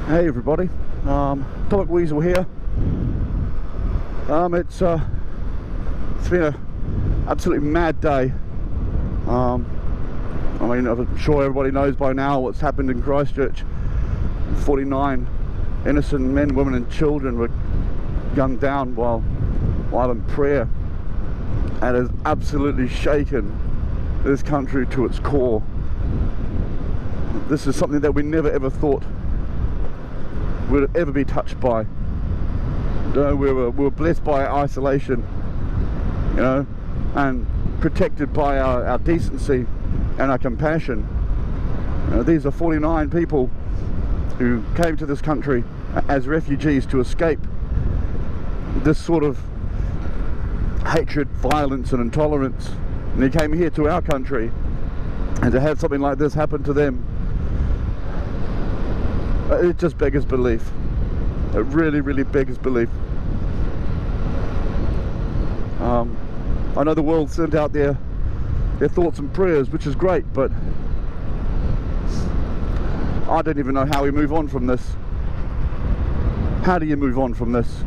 Hey everybody, Topic Weasel here. It's been an absolutely mad day. I mean, I'm sure everybody knows by now what's happened in Christchurch. 49 innocent men, women and children were gunned down while in prayer, and has absolutely shaken this country to its core. This is something that we never ever thought would ever be touched by. You know, we were blessed by our isolation, you know, and protected by our decency and our compassion. You know, these are 49 people who came to this country as refugees to escape this sort of hatred, violence and intolerance, and they came here to our country, and to have something like this happen to them, it just beggars belief. It really, really beggars belief. I know the world sent out their thoughts and prayers, which is great, but I don't even know how we move on from this. How do you move on from this?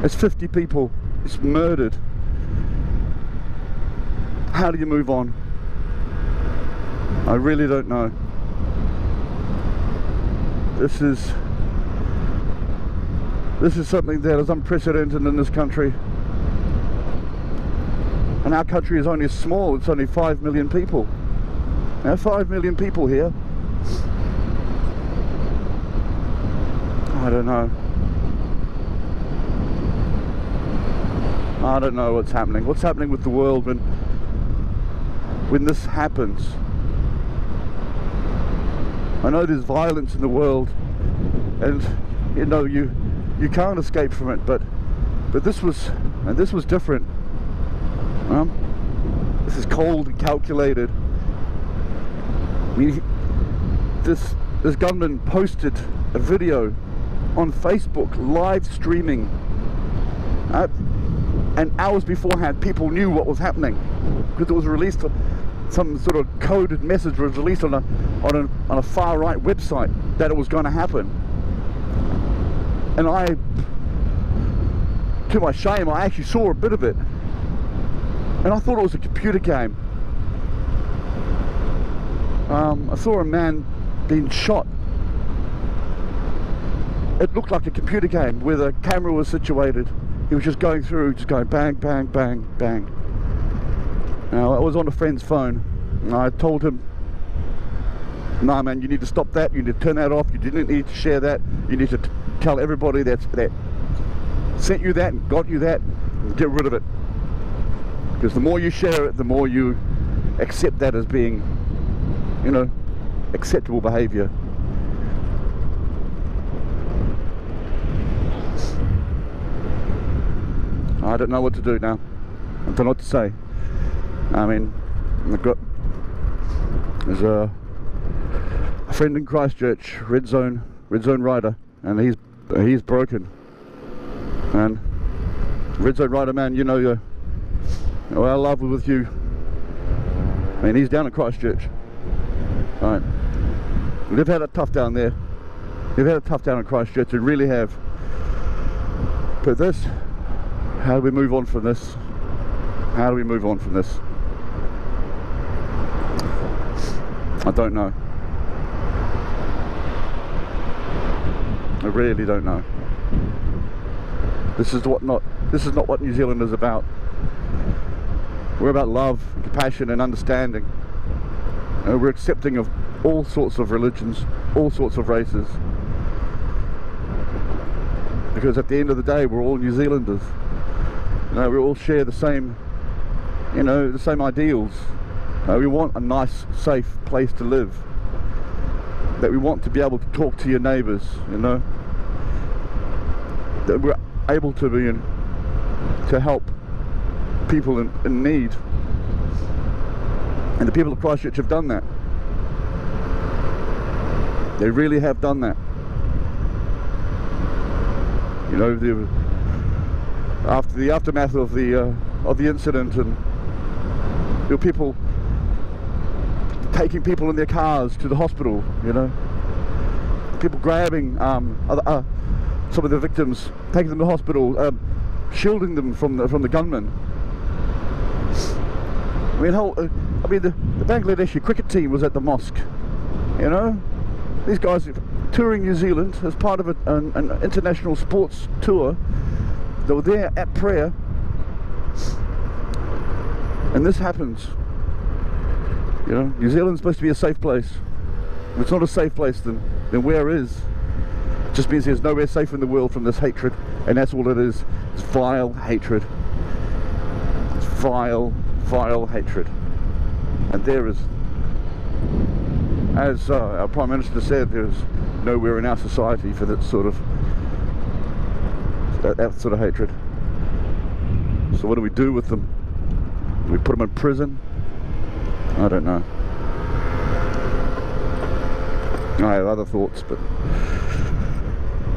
It's 50 people, it's murdered. How do you move on? I really don't know. This is something that is unprecedented in this country. And our country is only small, it's only 5 million people. There are 5 million people here. I don't know. I don't know what's happening. What's happening with the world when this happens? I know there's violence in the world, and you know you can't escape from it, but this was different. This is cold and calculated. I mean, this gunman posted a video on Facebook live streaming, and hours beforehand people knew what was happening because it was released. Some sort of coded message was released on a far right website that it was going to happen. And I, to my shame, I actually saw a bit of it, and I thought it was a computer game. I saw a man being shot. It looked like a computer game where the camera was situated. He was just going through, just going bang, bang, bang, bang. Now, I was on a friend's phone, and I told him, "Nah, man, you need to stop that. You need to turn that off. You didn't need to share that. You need to tell everybody that sent you that and got you that, and get rid of it. Because the more you share it, the more you accept that as being, you know, acceptable behavior." I don't know what to do now. I don't know what to say. I mean, there's a friend in Christchurch, Red Zone rider, and he's broken. And Red Zone rider, man, you know, our love is with you. I mean, he's down in Christchurch. Right. They've had it tough down there. They've had it tough down in Christchurch. They really have. But this, how do we move on from this? How do we move on from this? I don't know. I really don't know. This is not what New Zealand is about. We're about love, compassion and understanding. We're accepting of all sorts of religions, all sorts of races. Because at the end of the day, we're all New Zealanders. You know, we all share the same, you know, the same ideals. We want a nice, safe place to live. That we want to be able to talk to your neighbours, you know. That we're able to be to help people in need. And the people of Christchurch have done that. They really have done that. You know, after the aftermath of the incident, and there were people taking people in their cars to the hospital, you know. people grabbing some of the victims, taking them to hospital, shielding them from the gunmen. I mean, the Bangladeshi cricket team was at the mosque. You know, these guys are touring New Zealand as part of an international sports tour. They were there at prayer, and this happens. You know, New Zealand's supposed to be a safe place. If it's not a safe place, then where is? It just means there's nowhere safe in the world from this hatred, and that's all it is. It's vile hatred. It's vile hatred. And there is, as our Prime Minister said, there's nowhere in our society for that sort of hatred. So what do we do with them? Do we put them in prison? I don't know. I have other thoughts, but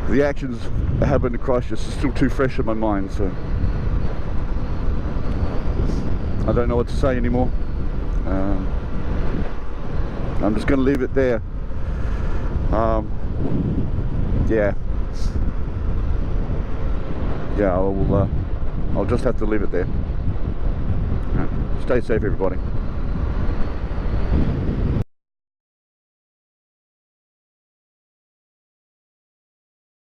the actions that happened in Christchurch are still too fresh in my mind, so I don't know what to say anymore. I'm just going to leave it there. Yeah, I'll just have to leave it there. Stay safe, everybody.